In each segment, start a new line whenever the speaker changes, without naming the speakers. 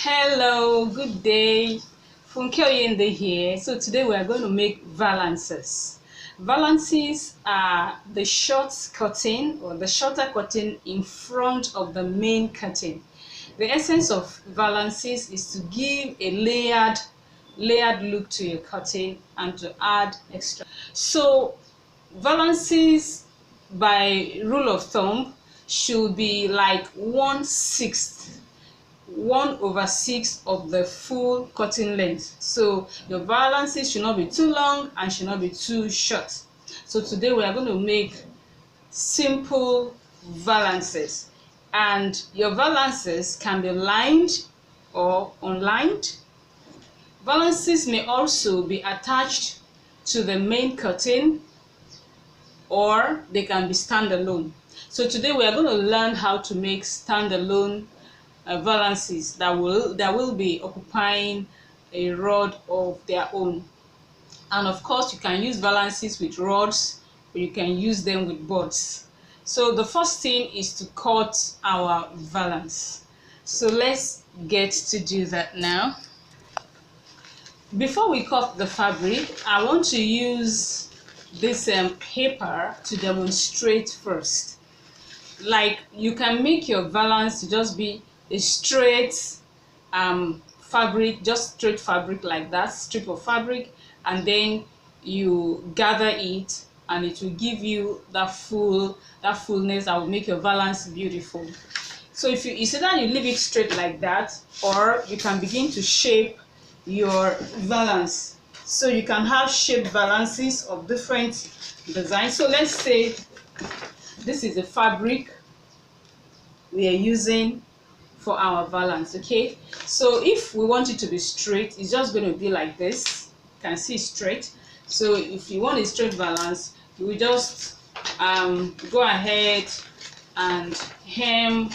Hello, good day. Funke Oyende here. So today we are going to make valances. Valances are the short curtain or the shorter curtain in front of the main curtain. The essence of valances is to give a layered look to your curtain and to add extra. So valances by rule of thumb should be like 1/6 of the full cutting length. So your valances should not be too long and should not be too short. So today we are going to make simple valances, and your valances can be lined or unlined. Valances may also be attached to the main curtain, or they can be standalone. So today we are going to learn how to make standalone valances that will be occupying a rod of their own. And of course you can use valances with rods, or you can use them with boards. So the first thing is to cut our valance. So let's get to do that now. Before we cut the fabric, I want to use this paper to demonstrate first. Like, you can make your valance to just be a straight fabric, just straight fabric like that, strip of fabric, and then you gather it and it will give you that fullness that will make your valance beautiful. So if you either you leave it straight like that, or you can begin to shape your valance. So you can have shaped valances of different designs. So let's say this is the fabric we are using for our valance. Okay, so if we want it to be straight, it's just going to be like this. You can see straight. So if you want a straight valance, you will just go ahead and hem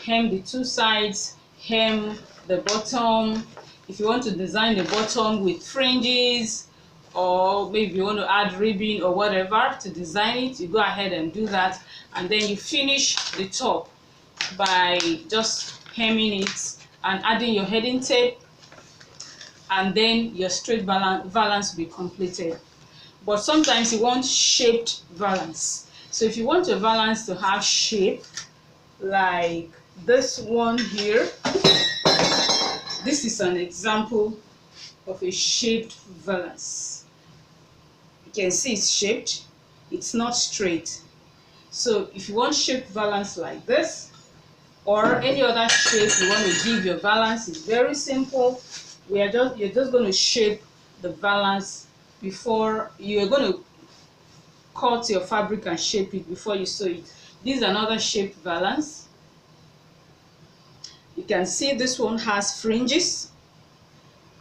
the two sides, hem the bottom. If you want to design the bottom with fringes, or maybe you want to add ribbon or whatever to design it, you go ahead and do that, and then you finish the top by just hemming it and adding your heading tape, and then your straight valance will be completed. But sometimes you want shaped valance. So if you want your valance to have shape, like this one here, this is an example of a shaped valance. You can see it's shaped, it's not straight. So if you want shaped valance like this, or any other shape you want to give your valance, is very simple. You're just going to shape the valance before you're going to cut your fabric and shape it before you sew it. This is another shaped valance. You can see this one has fringes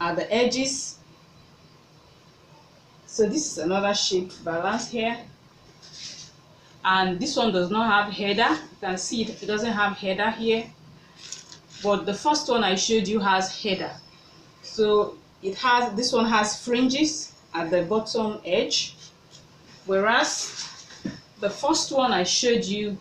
at the edges. So this is another shaped valance here. And this one does not have header. You can see it doesn't have header here. But the first one I showed you has header. So this one has fringes at the bottom edge, whereas the first one I showed you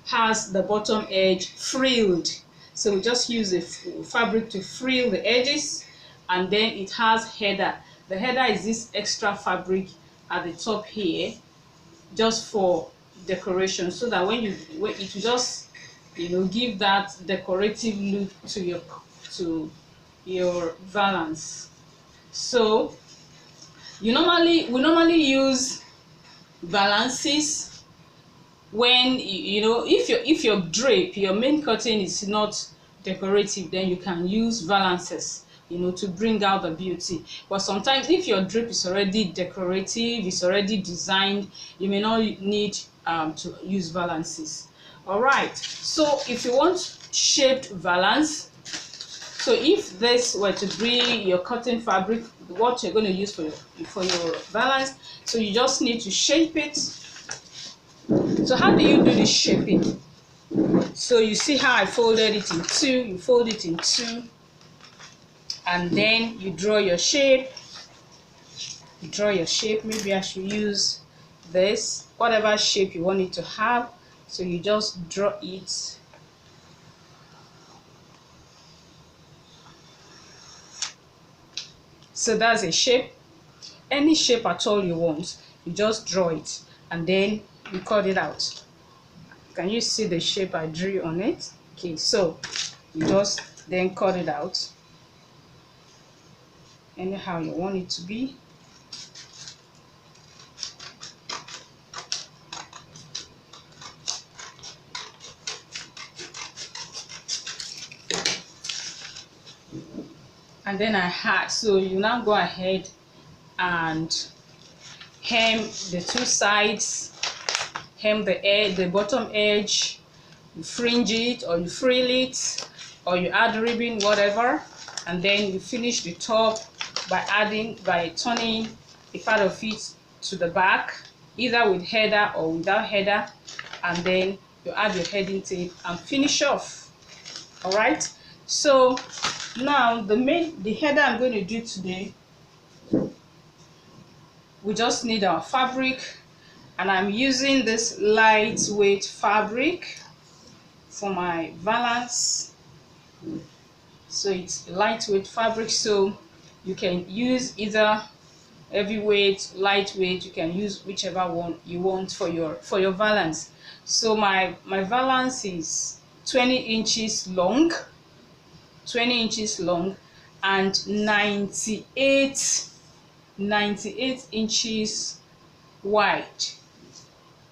has the bottom edge frilled. So we just use a fabric to frill the edges, and then it has header. The header is this extra fabric at the top here, just for decoration, so that when it will just give that decorative look to your valance. So we normally use valances when if your drape, your main curtain, is not decorative, then you can use valances to bring out the beauty. But sometimes if your drape is already decorative, it's already designed, you may not need to use valances. All right, so if you want shaped valance, so if this were to be your cotton fabric, what you're going to use for your valance, so you just need to shape it. So how do you do the shaping? So you see how I folded it in two. You fold it in two, and then you draw your shape. You draw your shape. Maybe I should use this, whatever shape you want it to have. So you just draw it So that's a shape. Any shape at all you want, you just draw it and then you cut it out. Can you see the shape I drew on it? Okay, so you just then cut it out anyhow you want it to be. And then I had, so you now go ahead and hem the two sides, hem the edge, the bottom edge, you fringe it or you frill it or you add ribbon, whatever, and then you finish the top by turning a part of it to the back, either with header or without header, and then you add your heading tape and finish off. All right, so now the header I'm going to do today, we just need our fabric, and I'm using this lightweight fabric for my Valance. So it's lightweight fabric, so you can use either heavyweight, lightweight, you can use whichever one you want for your Valance. So my Valance is 20 inches long, 20 inches long, and 98 inches wide.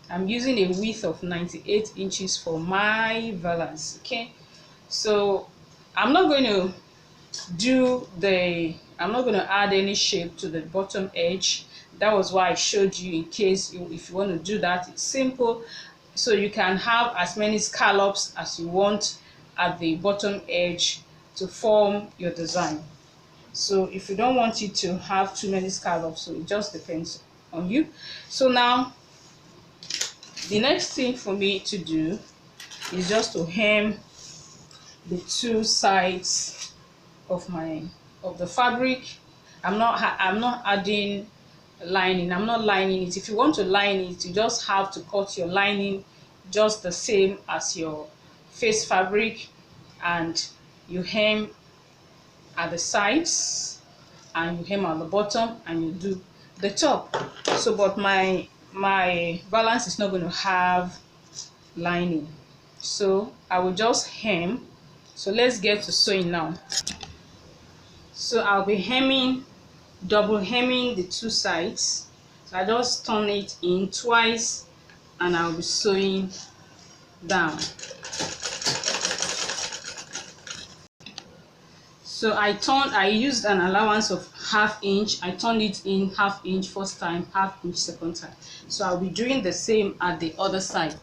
I'm using a width of 98 inches for my Valance. Okay, so I'm not going to add any shape to the bottom edge. That was why I showed you, in case if you want to do that, it's simple. So you can have as many scallops as you want at the bottom edge to form your design. So if you don't want it to have too many scallops, so it just depends on you. So now the next thing for me to do is just to hem the two sides of the fabric. I'm not adding lining. I'm not lining it. If you want to line it, you just have to cut your lining just the same as your face fabric, and you hem at the sides and you hem at the bottom and you do the top. So but my Valance is not going to have lining, so I will just hem. So let's get to sewing now. So I'll be double hemming the two sides. So I just turn it in twice and I'll be sewing down. So I used an allowance of ½ inch. I turned it in ½ inch first time, ½ inch second time. So I'll be doing the same at the other side.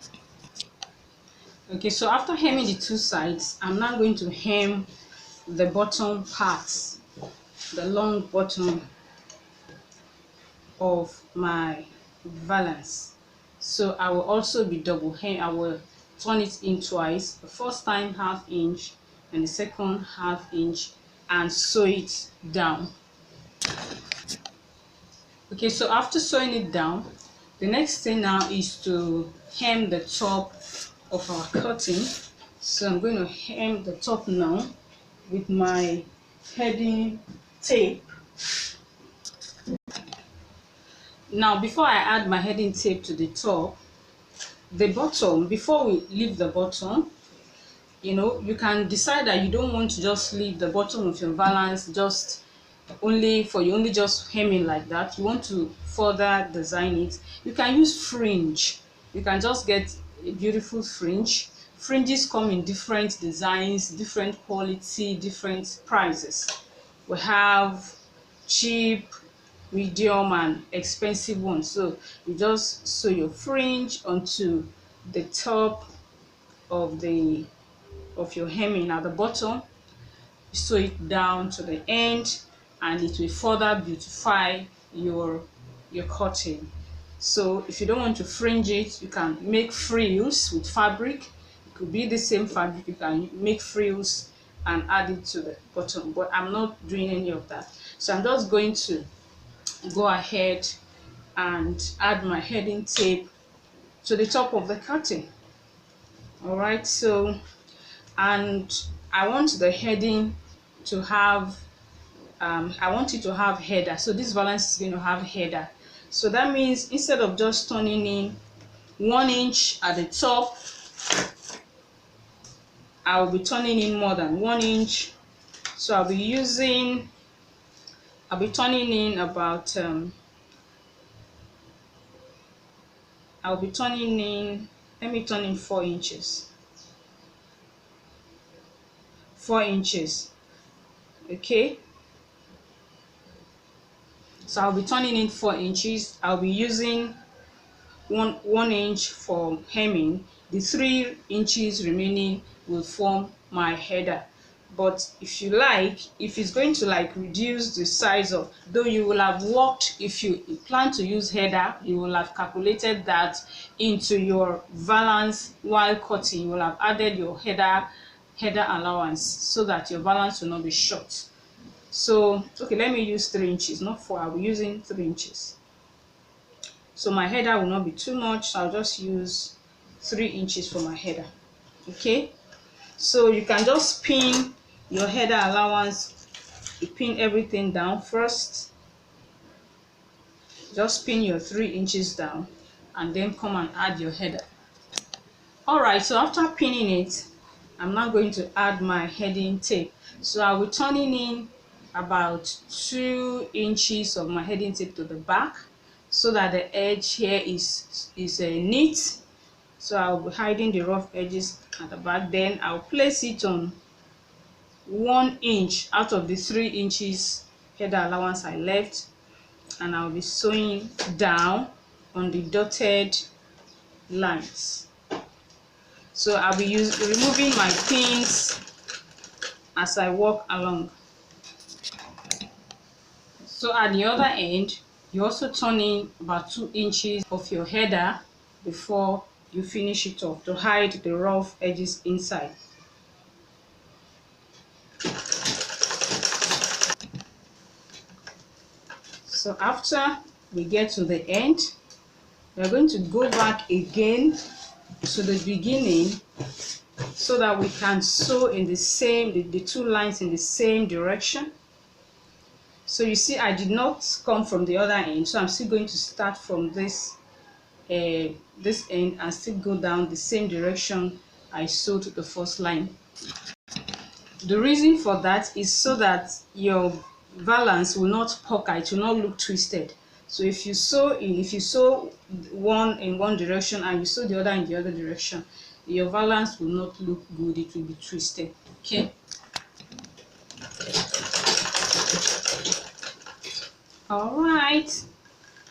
Okay, so after hemming the two sides, I'm now going to hem the bottom parts, the long bottom of my Valance. So I will also be double hem. I will turn it in twice, the first time ½ inch and the second ½ inch, and sew it down. Okay, so after sewing it down, the next thing now is to hem the top of our curtain. So I'm going to hem the top now with my heading tape. Now before I add my heading tape to the top, the bottom, before we leave the bottom, you can decide that you don't want to just leave the bottom of your Valance just only just hemming like that. You want to further design it, you can use fringe. You can just get a beautiful fringe. Fringes come in different designs, different quality, different prices. We have cheap, medium, and expensive ones. So you just sew your fringe onto the top of your hemming at the bottom, sew it down to the end, and it will further beautify your curtain. So if you don't want to fringe it, you can make frills with fabric. It could be the same fabric. You can make frills and add it to the bottom, but I'm not doing any of that. So I'm just going to go ahead and add my heading tape to the top of the curtain. All right, so, and I want the heading to have I want it to have header. So this valance is going to have header. So that means instead of just turning in 1 inch at the top, I will be turning in more than 1 inch. So I'll be turning in about let me turn in 4 inches. 4 inches. Okay. So I'll be turning in 4 inches. I'll be using one inch for hemming. The 3 inches remaining will form my header. But if you like, if it's going to like reduce the size of, though you will have worked, if you plan to use header, you will have calculated that into your valance while cutting. You will have added your header allowance so that your valance will not be short. So okay, let me use 3 inches, not 4. I'll be using 3 inches. So my header will not be too much, so I'll just use 3 inches for my header. Okay, so you can just pin your header allowance. You pin everything down first. Just pin your 3 inches down and then come and add your header. Alright, so after pinning it, I'm now going to add my heading tape. So I'll be turning in about 2 inches of my heading tape to the back, so that the edge here is neat. So I'll be hiding the rough edges at the back. Then I'll place it on 1 inch out of the 3 inches header allowance I left, and I'll be sewing down on the dotted lines. So I'll be removing my pins as I walk along. So at the other end, you also turn in about 2 inches of your header before you finish it off to hide the rough edges inside. So after we get to the end, we're going to go back again to the beginning so that we can sew in the 2 lines in the same direction. So you see, I did not come from the other end, so I'm still going to start from this end and still go down the same direction I sewed the first line. The reason for that is so that your valance will not pucker, it will not look twisted. So if you sew one in one direction and you sew the other in the other direction, your valance will not look good, it will be twisted. Okay. All right,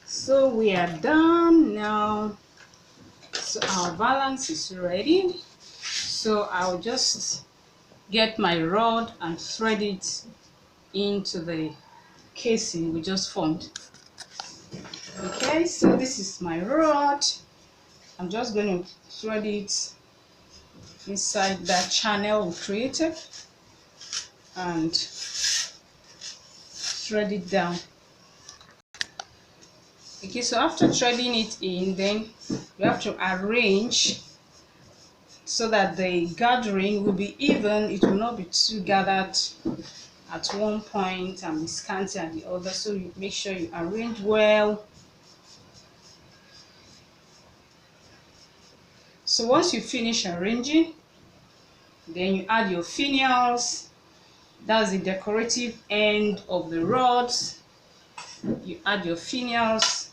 so we are done now. So our valance is ready. So I'll just get my rod and thread it into the casing we just formed. Okay, so this is my rod. I'm just going to thread it inside that channel we created and thread it down. Okay, so after threading it in, then you have to arrange so that the gathering will be even. It will not be too gathered at one point and be scanty at the other. So you make sure you arrange well. So once you finish arranging, then you add your finials. That's the decorative end of the rods. You add your finials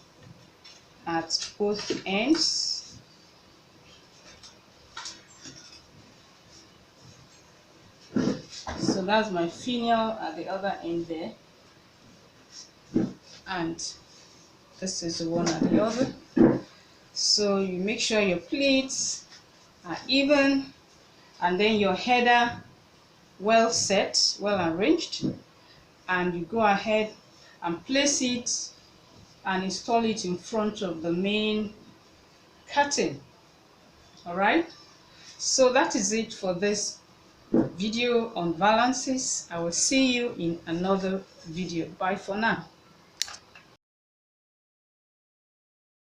at both ends. So that's my finial at the other end there, and this is the one at the other. So you make sure your pleats are even, and then your header well set, well arranged, and you go ahead and place it and install it in front of the main curtain. All right, so that is it for this video on valances. I will see you in another video. Bye for now.